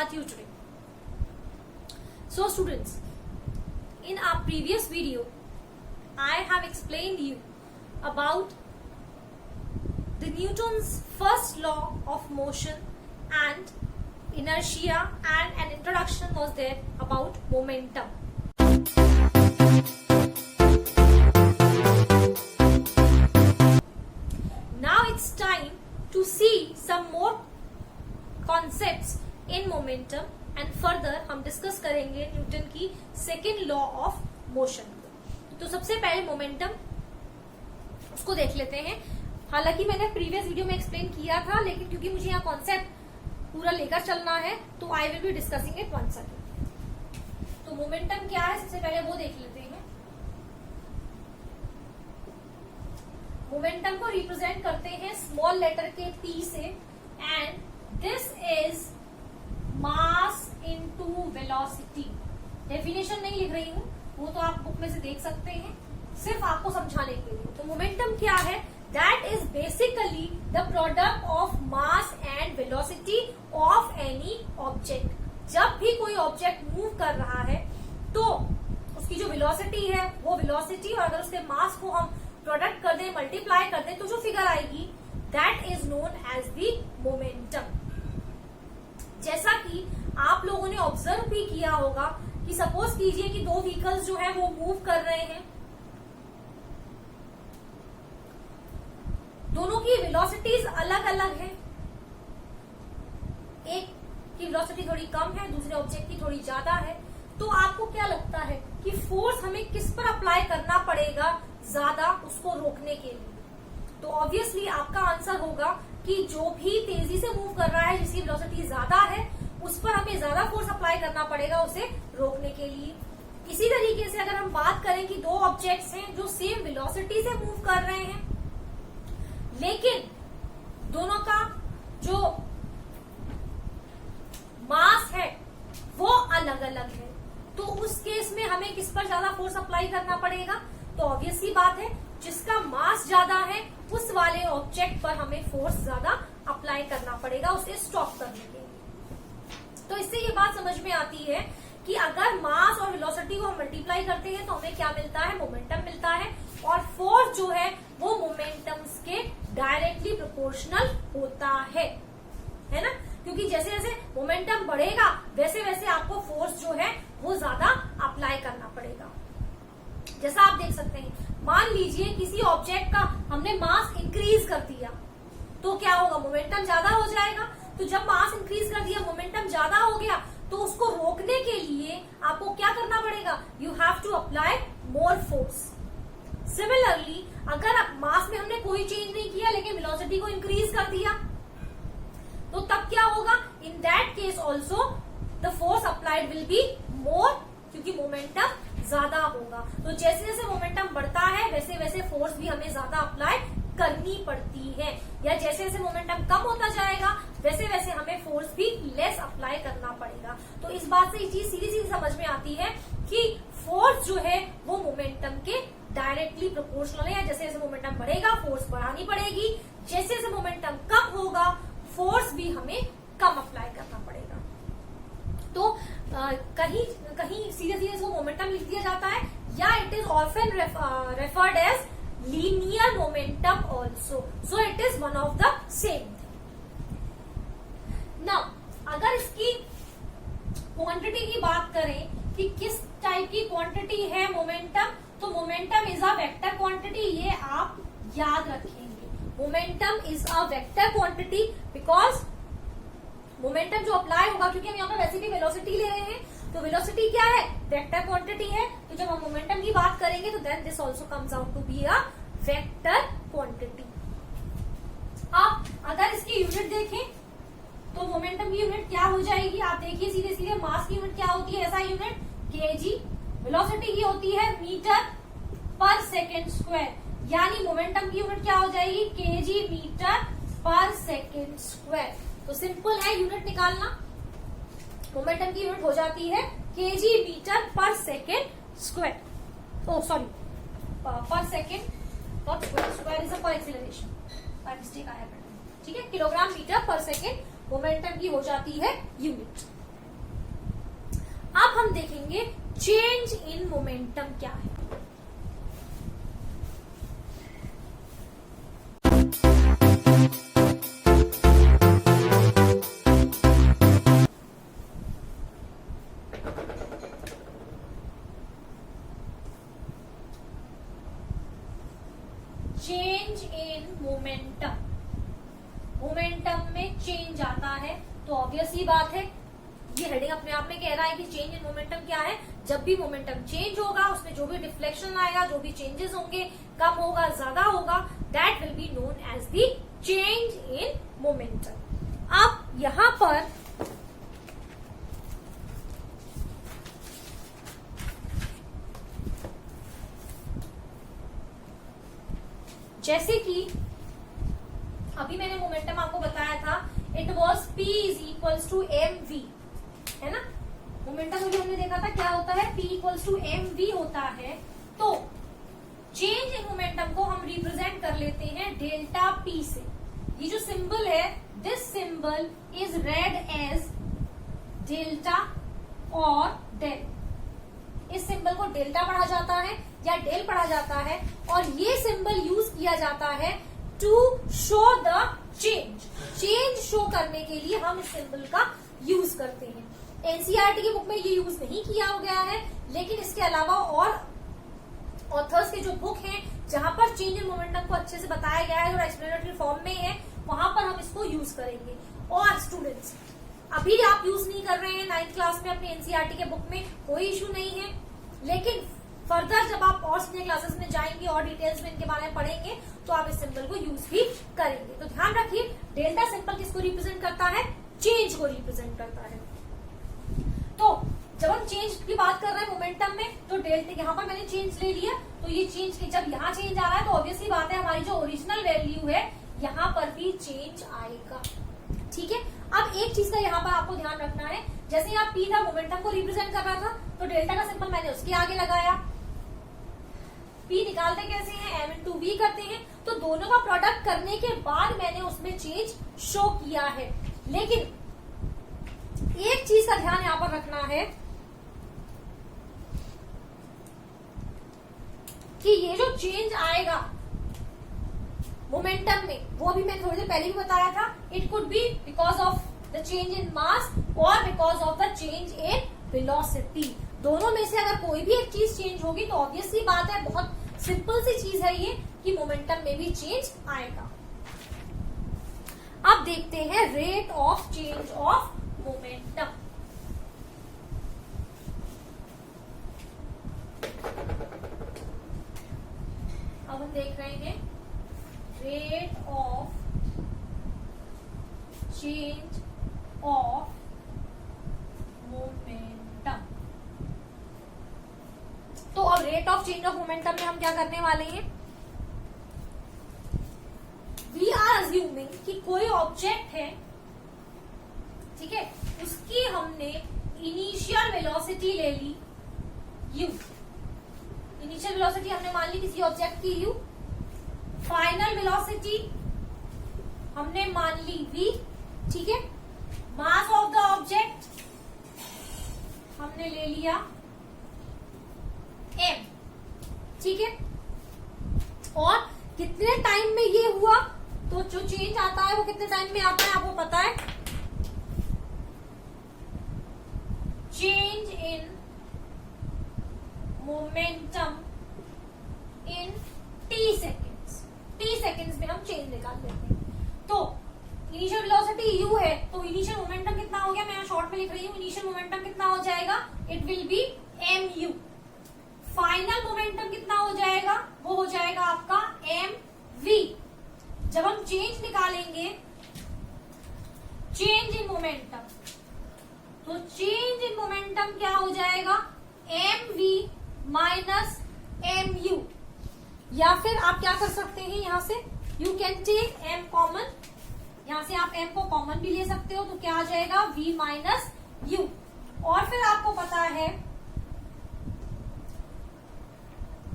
about you today. So students, in our previous video, I have explained you about the Newton's first law of motion and inertia, and an introduction was there about momentum. Now it's time to see some more concepts in momentum and further हम discuss करेंगे Newton की second law of motion. तो सबसे पहले momentum उसको देख लेते हैं। हालांकि मैंने प्रीवियस वीडियो में एक्सप्लेन किया था, लेकिन क्योंकि मुझे यहाँ कॉन्सेप्ट पूरा लेकर चलना है तो I will be discussing it once again. तो मोमेंटम क्या है सबसे पहले वो देख लेते हैं। मोमेंटम को रिप्रेजेंट करते हैं स्मॉल लेटर के P से, and this is mass into velocity. Definition नहीं लिख रही हूं, वो तो आप बुक में से देख सकते हैं, सिर्फ आपको समझाने के लिए। तो मोमेंटम क्या है? That is basically the product of mass and velocity of any object. जब भी कोई ऑब्जेक्ट मूव कर रहा है तो उसकी जो वेलोसिटी है वो वेलोसिटी, और अगर उसके मास को हम प्रोडक्ट कर दें, मल्टीप्लाई कर दें, तो जो फिगर आएगी that is known as the momentum. जैसा कि आप लोगों ने ऑब्जर्व भी किया होगा कि सपोज कीजिए कि दो व्हीकल्स जो है वो मूव कर रहे हैं, दोनों की वेलोसिटीज अलग अलग है। एक की वेलोसिटी थोड़ी कम है, दूसरे ऑब्जेक्ट की थोड़ी ज्यादा है। तो आपको क्या लगता है कि फोर्स हमें किस पर अप्लाई करना पड़ेगा ज्यादा उसको रोकने के लिए? तो ऑब्वियसली आपका आंसर होगा कि जो भी तेजी से मूव कर रहा है, जिसकी वेलोसिटी ज्यादा है, उस पर हमें ज्यादा फोर्स अप्लाई करना पड़ेगा उसे रोकने के लिए। इसी तरीके से अगर हम बात करें कि दो ऑब्जेक्ट्स हैं जो सेम वेलोसिटी से मूव कर रहे हैं, लेकिन दोनों का जो मास है वो अलग अलग है, तो उस केस में हमें किस पर ज्यादा फोर्स अप्लाई करना पड़ेगा? तो ऑब्वियस सी बात है, जिसका मास ज्यादा है उस वाले ऑब्जेक्ट पर हमें फोर्स ज्यादा अप्लाई करना पड़ेगा उसे स्टॉप करने के लिए। तो इससे ये बात समझ में आती है कि अगर मास और वेलोसिटी को हम मल्टीप्लाई करते हैं तो हमें क्या मिलता है? मोमेंटम मिलता है। और फोर्स जो है वो मोमेंटम्स के डायरेक्टली प्रोपोर्शनल होता है ना? क्योंकि जैसे जैसे मोमेंटम बढ़ेगा वैसे वैसे आपको फोर्स जो है वो ज्यादा अप्लाई करना पड़ेगा। जैसा आप देख सकते हैं, मान लीजिए किसी ऑब्जेक्ट का हमने मास इंक्रीज कर दिया तो क्या होगा? मोमेंटम ज्यादा हो जाएगा। तो जब मास इंक्रीज कर दिया, मोमेंटम ज्यादा हो गया, तो उसको रोकने के लिए आपको क्या करना पड़ेगा? You have to apply more force. Similarly अगर मास में हमने कोई चेंज नहीं किया लेकिन वेलोसिटी को इंक्रीज कर दिया, तो तब क्या होगा? In that case also the force applied will be more, क्योंकि मोमेंटम ज्यादा होगा। तो जैसे जैसे मोमेंटम बढ़ता है वैसे वैसे फोर्स भी हमें ज्यादा अप्लाई करनी पड़ती है, या जैसे जैसे मोमेंटम कम होता जाएगा वैसे वैसे हमें फोर्स भी लेस अप्लाई करना पड़ेगा। तो इस बात से ये चीज सीधी सीधी समझ में आती है कि फोर्स जो है वो मोमेंटम के डायरेक्टली प्रोपोर्शनल है, या जैसे जैसे मोमेंटम बढ़ेगा फोर्स बढ़ानी पड़ेगी, जैसे जैसे मोमेंटम कम होगा फोर्स भी हमें कम अप्लाई करना पड़ेगा। तो कहीं कहीं सीधे सीधे इसको मोमेंटम लिख दिया जाता है, या it is often referred as linear momentum also, so it is one of the same. Now अगर इसकी क्वांटिटी की बात करें कि किस टाइप की क्वांटिटी है मोमेंटम, तो momentum is a vector quantity, ये आप याद रखेंगे। Momentum is a vector quantity because momentum जो अप्लाई होगा, क्योंकि हम यहाँ पर वैसे भी वेलोसिटी ले रहे हैं, तो वेलोसिटी क्या है? वेक्टर क्वांटिटी है। तो जब हम मोमेंटम की बात करेंगे तो then this also comes out to be a vector quantity. अब अगर इसकी यूनिट देखें तो मोमेंटम की यूनिट क्या हो जाएगी? आप देखिए सीधे सीधे, मास की यूनिट क्या होती है? ऐसा यूनिट केजी। वेलोसिटी की होती है मीटर पर सेकेंड स्क्वायर, यानी मोमेंटम की यूनिट क्या हो जाएगी? केजी मीटर पर सेकेंड स्क्वायर। तो सिंपल है यूनिट निकालना। मोमेंटम की यूनिट हो जाती है केजी मीटर पर सेकेंड स्क्वायर। ओ सॉरी, पर second not square, square is a पर एक्सीलरेशन, बाय मिस्टेक आया। ठीक है, किलोग्राम मीटर पर सेकेंड मोमेंटम की हो जाती है यूनिट। हम देखेंगे चेंज इन मोमेंटम क्या है। चेंज इन मोमेंटम, मोमेंटम में चेंज आता है तो ऑब्वियस ही बात है, ये हेडिंग अपने आप में कह रहा है कि चेंज इन मोमेंटम क्या है। जब भी मोमेंटम चेंज होगा उसमें जो भी डिफ्लेक्शन आएगा, जो भी चेंजेस होंगे, कम होगा ज्यादा होगा, that will be known as the change in momentum. अब यहां पर जैसे कि अभी मैंने मोमेंटम आपको बताया था, it was P is equals to mv, है ना। मोमेंटम अभी हमने देखा था क्या होता है, P इक्वल्स टू mv होता है। तो चेंज इन मोमेंटम को हम रिप्रेजेंट कर लेते हैं डेल्टा P से। ये जो सिंबल है, this symbol is read as delta और डेल। इस सिंबल को डेल्टा पढ़ा जाता है या डेल पढ़ा जाता है, और ये सिंबल यूज किया जाता है to show the change. Change show करने के लिए हम इस सिंबल का यूज करते हैं। एनसीईआरटी की बुक में ये यूज नहीं किया गया है, लेकिन इसके अलावा और ऑथर्स के जो बुक हैं जहां पर चेंज इन मोमेंटम को अच्छे से बताया गया है और एक्सप्लेनेटरी फॉर्म में है, वहां पर हम इसको यूज करेंगे। और स्टूडेंट्स, अभी आप यूज नहीं कर रहे हैं 9th क्लास में अपनी एनसीईआरटी के बुक में, कोई इश्यू नहीं है, लेकिन फर्दर जब आप और सीनियर क्लासेस में जाएंगे और डिटेल्स में इनके बारे में पढ़ेंगे तो आप इस सिंबल को यूज भी करेंगे। तो ध्यान रखिए, डेल्टा सिंबल किसको रिप्रेजेंट करता है, चेंज को रिप्रेजेंट करता है। तो जब हम चेंज की बात कर रहे हैं मोमेंटम में, तो डेल्टा यहाँ पर मैंने चेंज ले लिया, तो ये चेंज की जब यहाँ चेंज आ रहा है तो ऑब्वियसली बात है हमारी जो ओरिजिनल वैल्यू है यहाँ पर भी चेंज आएगा। ठीक है, अब एक चीज का यहाँ पर आपको ध्यान रखना है, जैसे यहाँ P था, मोमेंटम को रिप्रेजेंट कर रहा था, तो डेल्टा का सिंबल मैंने उसके आगे लगाया। P निकालते कैसे हैं, M इंटू V करते हैं, तो दोनों का प्रोडक्ट करने के बाद मैंने उसमें चेंज शो किया है। लेकिन एक चीज का ध्यान यहाँ पर रखना है कि ये जो चेंज आएगा मोमेंटम में, वो भी मैंने थोड़ी देर पहले भी बताया था, it could be because of the change in mass और because of the change in velocity. दोनों में से अगर कोई भी एक चीज चेंज होगी तो ऑब्वियसली बात है, बहुत सिंपल सी चीज है ये, कि मोमेंटम में भी चेंज आएगा। अब देखते हैं rate of change of momentum. अब हम देख रहे हैं rate of change of momentum. तो अब rate of change of momentum में हम क्या करने वाले हैं, वी आर अज्यूमिंग कि कोई ऑब्जेक्ट है, ठीक है, उसकी हमने इनिशियल वेलोसिटी ले ली u, इनिशियल वेलोसिटी हमने मान ली किसी ऑब्जेक्ट की u, फाइनल वेलोसिटी हमने मान ली v, ठीक है, मास ऑफ द ऑब्जेक्ट हमने ले लिया m, ठीक है, और कितने टाइम में ये हुआ, तो जो चेंज आता है वो कितने टाइम में आता है आपको पता है, change in momentum in t seconds. t seconds में हम चेंज निकाल लेते हैं। तो इनिशियल वेलोसिटी u है, तो इनिशियल मोमेंटम कितना हो गया, मैं यहाँ शॉर्ट में लिख रही हूँ, इनिशियल मोमेंटम कितना हो जाएगा, it will B mu। Final momentum कितना हो जाएगा, वो हो जाएगा आपका mv। जब हम चेंज निकालेंगे, चेंज इन मोमेंटम, तो चेंज इन मोमेंटम क्या हो जाएगा, mv माइनस mu। या फिर आप क्या कर सकते हैं, यहां से you can take m common, यहां से आप m को कॉमन भी ले सकते हो, तो क्या आ जाएगा v माइनस u। और फिर आपको पता है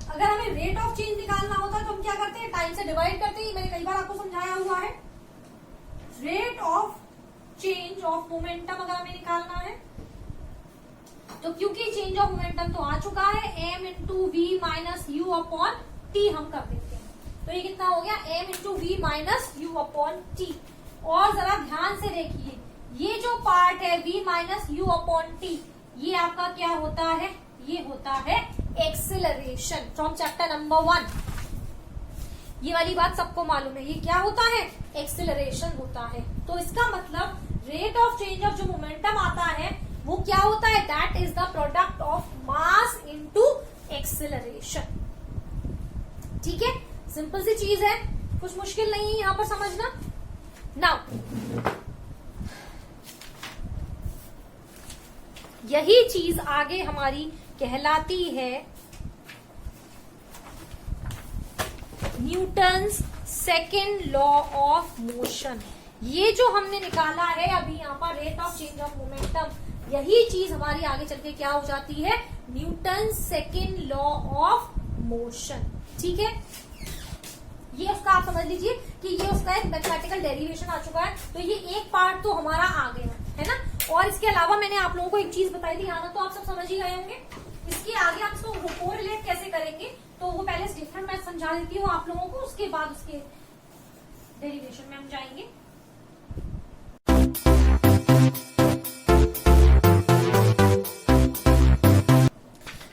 अगर हमें रेट ऑफ चेंज निकालना होता है तो हम क्या करते हैं, टाइम से डिवाइड करते हैं, मैंने कई बार आपको समझाया हुआ है। Rate of change of momentum अगर हमें निकालना है तो क्योंकि चेंज ऑफ मोमेंटम तो आ चुका है, m into v minus u upon t हम कर देते हैं। तो ये कितना हो गया, m into v minus u upon t. और जरा ध्यान से देखिए, ये जो पार्ट है v minus u upon T, ये आपका क्या होता है, ये होता है एक्सिलरेशन फ्रॉम चैप्टर नंबर 1। ये वाली बात सबको मालूम है, ये क्या होता है, एक्सिलरेशन होता है। तो इसका मतलब रेट ऑफ चेंज ऑफ जो मोमेंटम आता है वो क्या होता है, that is the product of mass into acceleration. ठीक है, सिंपल सी चीज है, कुछ मुश्किल नहीं है यहां पर समझना। नाउ यही चीज आगे हमारी कहलाती है Newton's second law of motion. ये जो हमने निकाला है अभी यहाँ पर rate of change of momentum, यही चीज हमारी आगे चल के क्या हो जाती है, Newton's second law of motion. ठीक है, ये उसका आप समझ लीजिए कि ये उसका एक मैथमेटिकल डेरिवेशन आ चुका है। तो ये एक पार्ट तो हमारा आ गया है ना। और इसके अलावा मैंने आप लोगों को एक चीज बताई थी, आना तो आप सब समझ ही गए होंगे। इसके आगे हम इसको कोरिलेट कैसे करेंगे, तो वो पहले डिफरेंट मैथ समझा देती हूँ आप लोगों को, उसके बाद उसके डेरिवेशन में हम जाएंगे।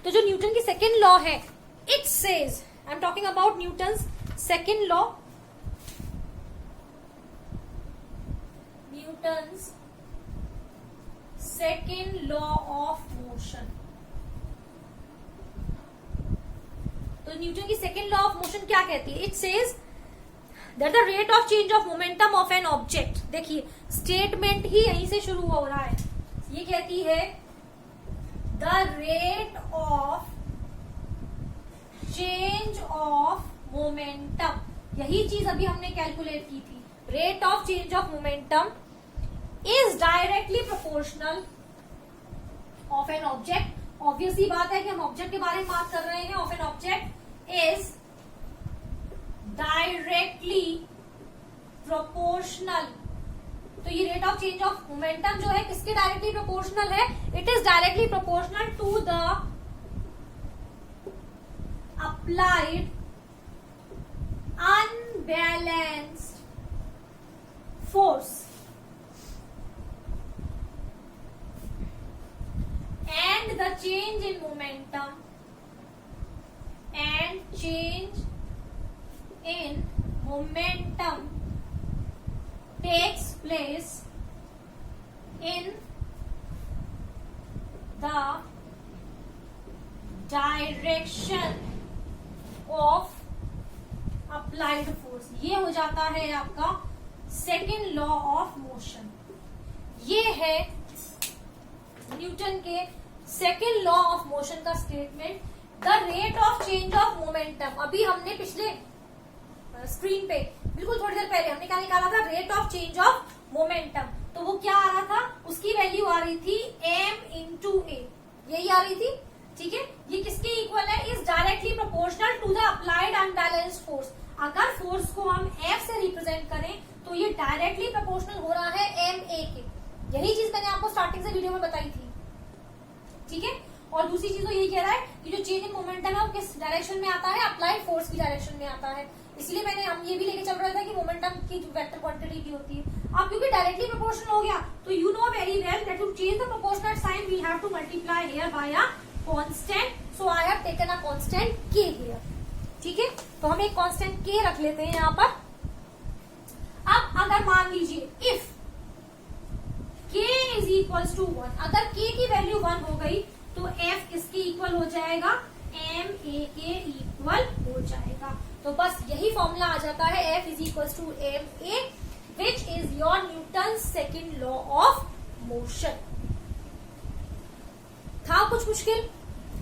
तो जो न्यूटन की सेकेंड लॉ है, it says, I am talking about Newton's second law, Newton's second law of motion. तो न्यूटन की सेकेंड लॉ ऑफ मोशन क्या कहती है, it says that the rate of change of momentum of an object. देखिए statement ही यहीं से शुरू हो रहा है, ये कहती है the rate of change of momentum, यही चीज अभी हमने कैलकुलेट की थी। Rate of change of momentum is directly proportional of an object. Obviously बात है कि हम ऑब्जेक्ट के बारे में बात कर रहे हैं, of an object is directly proportional. तो ये rate of change of momentum जो है किसके डायरेक्टली प्रोपोर्शनल है, it is directly proportional to the applied unbalanced force and the change in momentum and change in momentum takes place in the direction of applied force। ये हो जाता है आपका second law of motion. ये है Newton के second law of motion का statement, the rate of change of momentum. अभी हमने पिछले स्क्रीन पे बिल्कुल थोड़ी देर पहले हमने क्या निकाला था, rate of change of momentum. तो वो क्या आ रहा था, उसकी वैल्यू आ रही थी m इंटू ए, यही आ रही थी। ठीक है, ये किसके इक्वल है, is directly proportional to the applied unbalanced force. अगर फोर्स को हम F से रिप्रेजेंट करें तो ये डायरेक्टली प्रोपोर्शनल हो रहा है ma के। यही चीज मैंने आपको स्टार्टिंग से वीडियो में बताई थी। ठीक है, और दूसरी चीज तो यही कह रहा है कि जो चेंज इन मोमेंटम है वो किस डायरेक्शन में आता है, अप्लाइड फोर्स की डायरेक्शन में आता है। इसलिए मैंने हम ये भी लेके चल रहा था कि मोमेंटम की जो वेक्टर क्वांटिटी की होती है, अब क्योंकि डायरेक्टली प्रोपोर्शनल हो गया तो you know very well that to change the proportional sign we have to multiply here by a constant. So I have taken a constant k here. ठीक है, तो हम एक कांस्टेंट k रख लेते हैं यहाँ पर। अब अगर मान लीजिए if k is equals to 1, अगर k की वैल्यू 1 हो गई तो f किसके इक्वल हो जाएगा, ma के इक्वल हो जाएगा। तो बस यही फॉर्मूला आ जाता है, f is equals to ma which is your Newton second law of motion. था कुछ मुश्किल,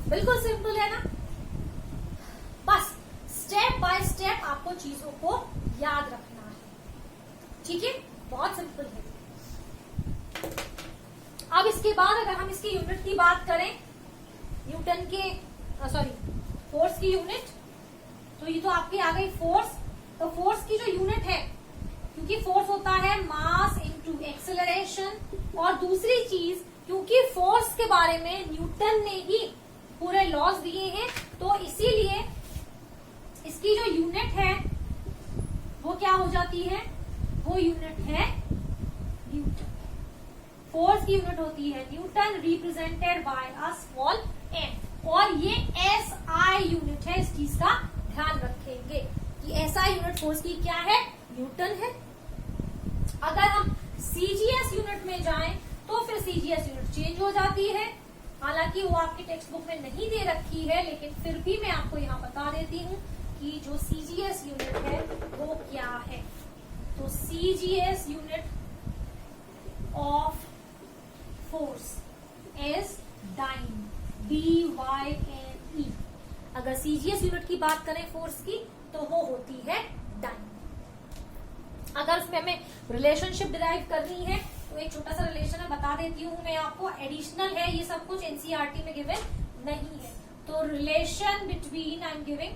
बिल्कुल सिंपल है ना। बस स्टेप बाय स्टेप आपको चीजों को याद रखना है। ठीक है, बहुत सिंपल है। अब इसके बाद अगर हम इसकी यूनिट की बात करें, न्यूटन के फोर्स की यूनिट, तो ये तो आपकी आ गई फोर्स। तो फोर्स की जो यूनिट है, क्योंकि फोर्स होता है मास इनटू एक्सेलरेशन, और दूसरी चीज क्योंकि फोर्स के बारे में न्यूटन ने ही पूरे लॉज दिए हैं, तो इसीलिए इसकी जो यूनिट है वो क्या हो जाती है, वो यूनिट है न्यूटन। फोर्स की यूनिट होती है Newton, represented by a small n, और ये एसआई यूनिट है, इस चीज का ध्यान रखेंगे कि एसआई यूनिट फोर्स की क्या है, न्यूटन है। अगर हम सीजीएस यूनिट में जाएं तो फिर सीजीएस यूनिट चेंज हो जाती है, हालांकि वो आपकी टेक्स्ट बुक में नहीं दे रखी है, लेकिन फिर भी मैं आपको यहाँ बता देती हूँ कि जो सीजीएस यूनिट है वो क्या है। तो CGS unit of force is dyne, DYNE। अगर सीजीएस यूनिट की बात करें फोर्स की तो वो होती है डाइन। अगर उसमें हमें रिलेशनशिप डिराइव करनी है तो एक छोटा सा रिलेशन है, बता देती हूँ मैं आपको, एडिशनल है, ये सब कुछ एनसीईआरटी में गिवन नहीं है। तो relation between I am giving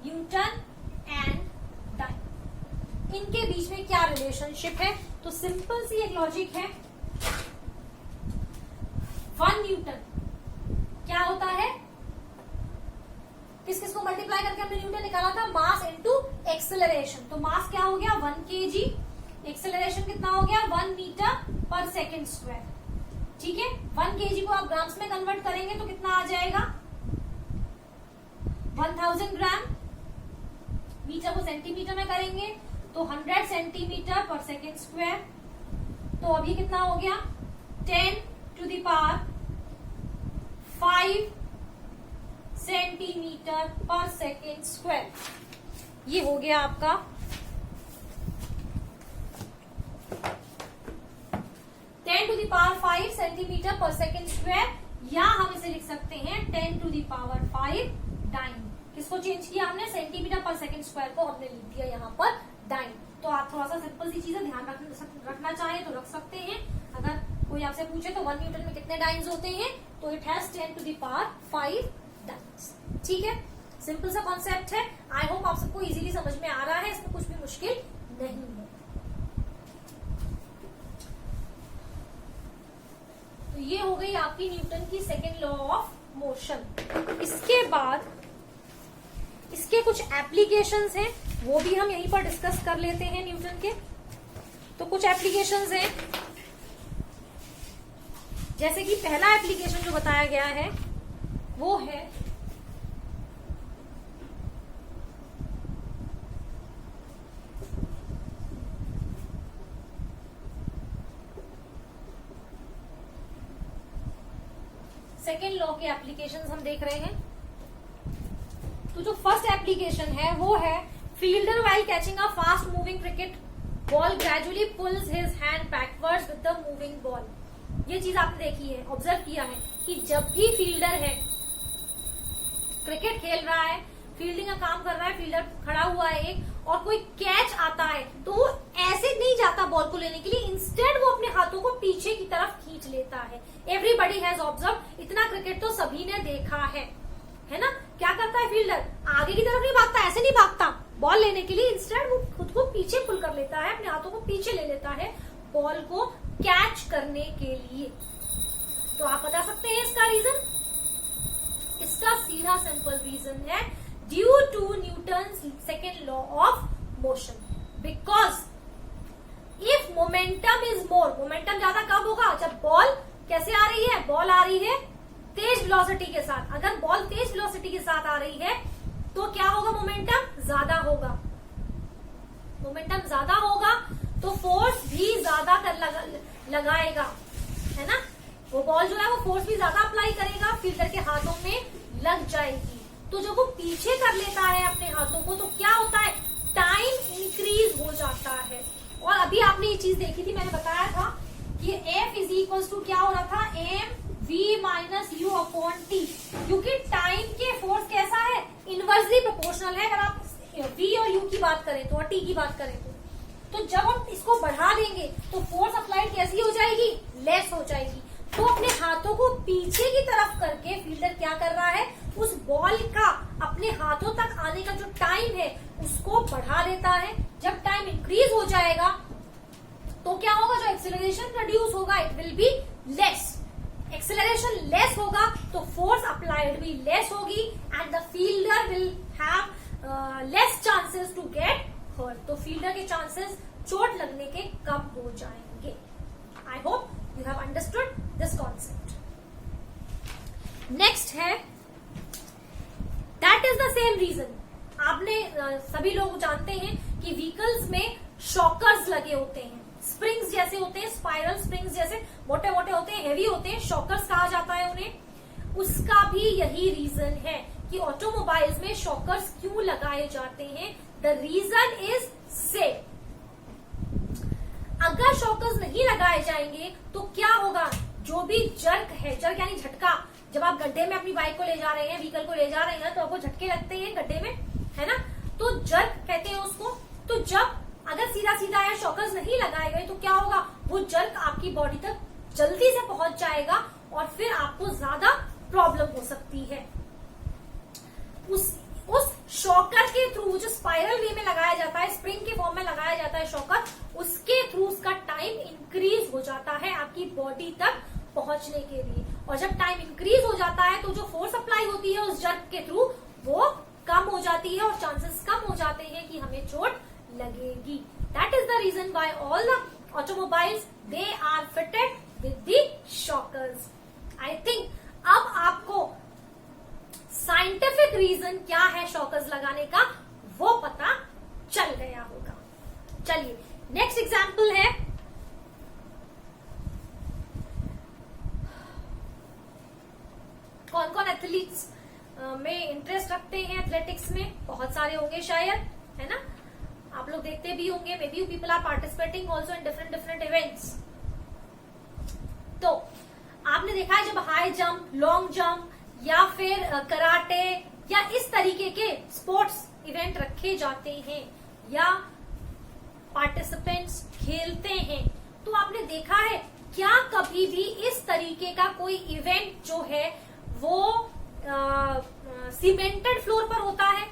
Newton and dyne, इनके बीच में क्या रिलेशनशिप है, तो सिंपल सी एक लॉजिक है। 1 न्यूटन क्या होता है, किस किस को मल्टीप्लाई करके हमने न्यूटन निकाला था, मास इनटू एक्सेलरेशन। तो मास क्या हो गया 1 kg, एक्सेलरेशन कितना हो गया 1 मीटर पर सेकेंड स्क्वायर। ठीक है, 1 kg को आप ग्राम्स में कन्वर्ट करेंगे तो कितना आ जाएगा 1000 ग्राम। मीटर को सेंटीमीटर में करेंगे तो 100 सेंटीमीटर पर सेकेंड स्क्वायर। तो अभी कितना हो गया 10 टू द पावर 5 सेंटीमीटर पर सेकेंड स्क्वायर। ये हो गया आपका 10 टू द पावर 5 सेंटीमीटर पर सेकेंड स्क्वायर, या हम इसे लिख सकते हैं 10 टू द पावर 5 डाइन। किसको चेंज किया हमने, सेंटीमीटर पर सेकेंड स्क्वायर को हमने लिख दिया यहाँ पर डाइन। तो आप थोड़ा सा सिंपल सी चीजें ध्यान रखना चाहें तो रख सकते हैं। अगर कोई आपसे पूछे तो 1 न्यूटन में कितने डाइन्स होते हैं, तो it has 10 to the power 5 dynes. ठीक है, सिंपल सा कॉन्सेप्ट है। आई होप आप सबको इजीली समझ में आ रहा है, इसमें कुछ भी मुश्किल नहीं है। तो ये हो गई आपकी न्यूटन की सेकेंड लॉ ऑफ मोशन। इसके बाद इसके कुछ एप्लीकेशंस हैं, वो भी हम यहीं पर डिस्कस कर लेते हैं न्यूटन के। तो कुछ एप्लीकेशंस हैं, जैसे कि पहला एप्लीकेशन जो बताया गया है वो है सेकेंड लॉ के एप्लीकेशंस हम देख रहे हैं। तो जो फर्स्ट एप्लीकेशन है वो है fielder while catching a fast moving cricket ball gradually pulls his hand backwards with the moving ball. ये चीज आपने देखी है, ऑब्जर्व किया है कि जब भी फील्डर है, क्रिकेट खेल रहा है, फील्डिंग का काम कर रहा है, फील्डर खड़ा हुआ है एक, और कोई कैच आता है तो वो ऐसे नहीं जाता बॉल को लेने के लिए, इंस्टेड वो अपने हाथों को पीछे की तरफ खींच लेता है। एवरीबडी हैज ऑब्जर्व, इतना क्रिकेट तो सभी ने देखा है ना। क्या करता है फील्डर, आगे की तरफ नहीं भागता, ऐसे नहीं भागता बॉल लेने के लिए, इंस्टेड वो खुद को पीछे पुल कर लेता है, अपने हाथों को पीछे ले लेता है बॉल को कैच करने के लिए। तो आप बता सकते हैं इसका रीजन, इसका सीधा सिंपल रीजन है due to Newton's second law of motion. Because if momentum is more, momentum ज्यादा कब होगा, जब बॉल कैसे आ रही है, बॉल आ रही है तेज वेलोसिटी के साथ। अगर बॉल तेज वेलोसिटी के साथ आ रही है तो क्या होगा, मोमेंटम ज्यादा होगा। मोमेंटम ज्यादा होगा तो फोर्स भी ज्यादा लगाएगा, है ना। वो बॉल जो है वो फोर्स भी ज्यादा अप्लाई करेगा, फील्डर के हाथों में लग जाएगी। तो जब वो पीछे कर लेता है अपने हाथों को तो क्या होता है, टाइम इंक्रीज हो जाता है। और अभी आपने ये चीज देखी थी, मैंने बताया था कि F इज इक्वल टू क्या हो रहा था, m v minus u upon t, क्योंकि टाइम के फोर्स कैसा है, इनवर्सली प्रोपोर्शनल है। अगर आप v और u की बात करें तो और t की बात करें तो जब हम इसको बढ़ा देंगे तो फोर्स अप्लाइड कैसी हो जाएगी, लेस हो जाएगी। तो अपने हाथों को पीछे की तरफ करके फील्डर क्या कर रहा है, उस बॉल का अपने हाथों तक आने का जो टाइम है उसको बढ़ा देता है। जब टाइम इंक्रीज हो जाएगा तो क्या होगा, जो एक्सेलरेशन प्रोड्यूस होगा it will be less, acceleration less होगा तो फोर्स अप्लाइड भी लेस होगी and the fielder will have less chances to get hurt. तो फील्डर के चांसेस चोट लगने के कम हो जाएंगे। I hope you have understood this concept. Next है that is the same reason. आपने सभी लोग जानते हैं कि व्हीकल्स में शॉकर्स लगे होते हैं, स्प्रिंग्स जैसे होते हैं, स्पाइरल स्प्रिंग्स जैसे मोटे मोटे होते हैं, हेवी होते हैं, शॉकर्स कहा जाता है उन्हें। उसका भी यही रीजन है कि ऑटोमोबाइल्स में शॉकर्स क्यों लगाए जाते हैं। The reason is same. अगर शॉकर्स नहीं लगाए जाएंगे तो क्या होगा, जो भी जर्क है, जर्क यानी झटका, जब आप गड्ढे में अपनी बाइक को ले जा रहे हैं, व्हीकल को ले जा रहे हैं तो आपको झटके लगते हैं गड्ढे में, है ना, तो जर्क कहते हैं उसको। तो जब अगर सीधा सीधा या शॉकर्स नहीं लगाए गए तो क्या होगा, वो जर्क आपकी बॉडी तक जल्दी से पहुंच जाएगा और फिर आपको ज्यादा प्रॉब्लम हो सकती है। उस शॉकर के थ्रू, जो स्पाइरल वे में लगाया जाता है, स्प्रिंग के फॉर्म में लगाया जाता है शॉकर, उसके थ्रू उसका टाइम इंक्रीज हो जाता है आपकी बॉडी तक पहुंचने के लिए। और जब टाइम इंक्रीज हो जाता है तो जो फोर्स अप्लाई होती है उस जर्क के थ्रू वो कम हो जाती है और चांसेस कम हो जाते हैं कि हमें चोट लगेगी। That is the reason why all the automobiles they are fitted with the shockers. I think अब आपको साइंटिफिक रीजन क्या है शॉकर्स लगाने का वो पता चल गया होगा। चलिए नेक्स्ट एग्जांपल है, कौन कौन एथलीट्स में इंटरेस्ट रखते हैं, एथलेटिक्स में बहुत सारे होंगे शायद, है ना, आप लोग देखते भी होंगे। Maybe people are participating also in different events. तो आपने देखा है जब हाई जंप, लॉन्ग जंप या फिर कराटे या इस तरीके के स्पोर्ट्स इवेंट रखे जाते हैं या पार्टिसिपेंट्स खेलते हैं, तो आपने देखा है क्या कभी भी इस तरीके का कोई इवेंट जो है वो सीमेंटेड फ्लोर पर होता है?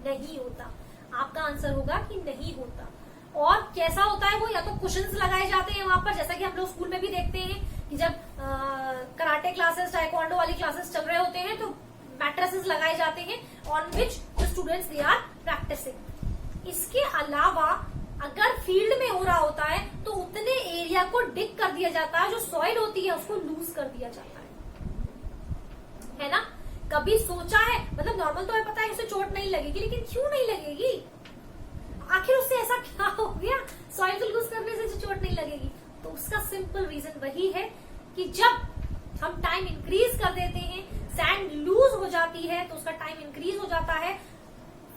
नहीं होता। आपका आंसर होगा कि नहीं होता। और कैसा होता है वो, या तो कुशन्स लगाए जाते हैं वहां पर, जैसा कि हम लोग स्कूल में भी देखते हैं कि जब कराटे क्लासेस, टाइक्वांडो वाली क्लासेस चल रहे होते हैं तो मैट्रेसेस लगाए जाते हैं on which the students they are practicing. इसके अलावा अगर फील्ड में हो रहा होता है तो उतने एरिया को डिग कर दिया जाता है, जो सॉइल होती है उसको लूज कर दिया जाता है ना। कभी सोचा है, मतलब नॉर्मल तो हमें पता है उसे चोट नहीं लगेगी, लेकिन क्यों नहीं लगेगी, आखिर उससे ऐसा क्या हो गया, सॉइल को लूज करने से जो चोट नहीं लगेगी? तो उसका सिंपल रीजन वही है कि जब हम टाइम इंक्रीज कर देते हैं, सैंड लूज हो जाती है तो उसका टाइम इंक्रीज हो जाता है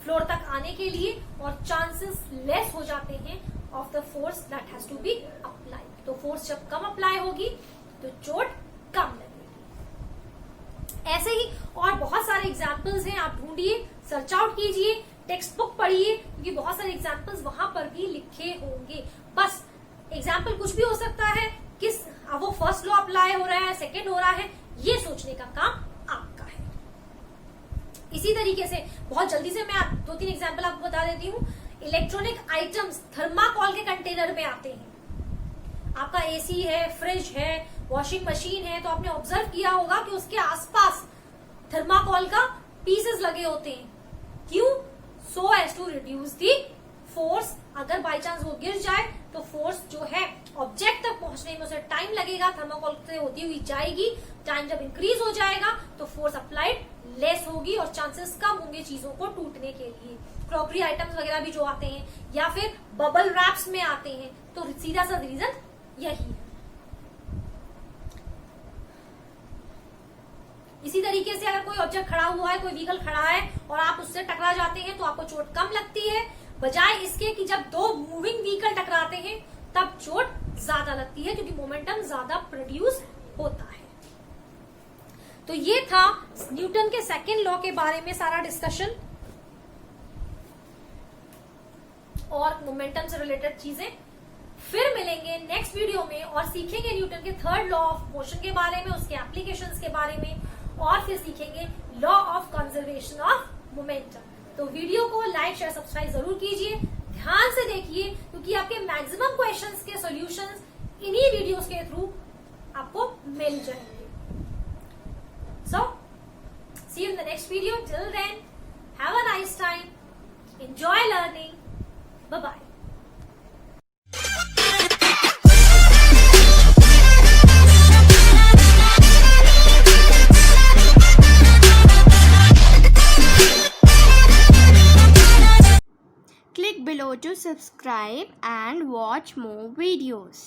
फ्लोर तक आने के लिए और चांसेस लेस हो जाते हैं of the force that has to be applied. तो फोर्स जब कम अप्लाई होगी तो चोट कम लगेगी। ऐसे ही और बहुत सारे एग्जाम्पल्स हैं, आप ढूंढिए, सर्च आउट कीजिए, टेक्स्ट बुक पढ़िए, क्योंकि बहुत सारे एग्जाम्पल्स वहां पर भी लिखे होंगे। बस एग्जाम्पल कुछ भी हो सकता है, किस वो फर्स्ट लॉ अप्लाई हो रहा है, सेकेंड हो रहा है, ये सोचने का काम आपका है। इसी तरीके से बहुत जल्दी से मैं 2-3 एग्जाम्पल आपको बता देती हूँ। इलेक्ट्रॉनिक आइटम्स थर्माकोल के कंटेनर में आते हैं। आपका एसी है, फ्रिज है, वॉशिंग मशीन है, तो आपने ऑब्जर्व किया होगा कि उसके आसपास थर्माकोल का पीसेस लगे होते हैं। क्यों? So as to reduce the force. अगर बाई चांस वो गिर जाए तो फोर्स जो है ऑब्जेक्ट तक पहुंचने में उसे टाइम लगेगा, थर्माकोल से होती हुई जाएगी। टाइम जब इंक्रीज हो जाएगा तो फोर्स अप्लाइड लेस होगी और चांसेस कम होंगे चीजों को टूटने के लिए। क्रॉकरी आइटम्स वगैरह भी जो आते हैं या फिर बबल रैप्स में आते हैं, तो सीधा सा रीजन यही है। इसी तरीके से अगर कोई ऑब्जेक्ट खड़ा हुआ है, कोई व्हीकल खड़ा है और आप उससे टकरा जाते हैं तो आपको चोट कम लगती है, बजाय इसके कि जब दो मूविंग व्हीकल टकराते हैं तब चोट ज्यादा लगती है, क्योंकि मोमेंटम ज्यादा प्रोड्यूस होता है। तो ये था न्यूटन के सेकेंड लॉ के बारे में सारा डिस्कशन और मोमेंटम से रिलेटेड चीजें। फिर मिलेंगे नेक्स्ट वीडियो में और सीखेंगे न्यूटन के थर्ड लॉ ऑफ मोशन के बारे में, उसके एप्लीकेशंस के बारे में, और फिर सीखेंगे law of conservation of momentum. तो वीडियो को लाइक, शेयर, सब्सक्राइब जरूर कीजिए, ध्यान से देखिए, क्योंकि आपके मैक्सिमम क्वेश्चंस के सॉल्यूशंस इन्हीं वीडियोस के थ्रू आपको मिल जाएंगे. So see you in the next video. Till then have a nice time, enjoy learning, bye bye. Click below to subscribe and watch more videos.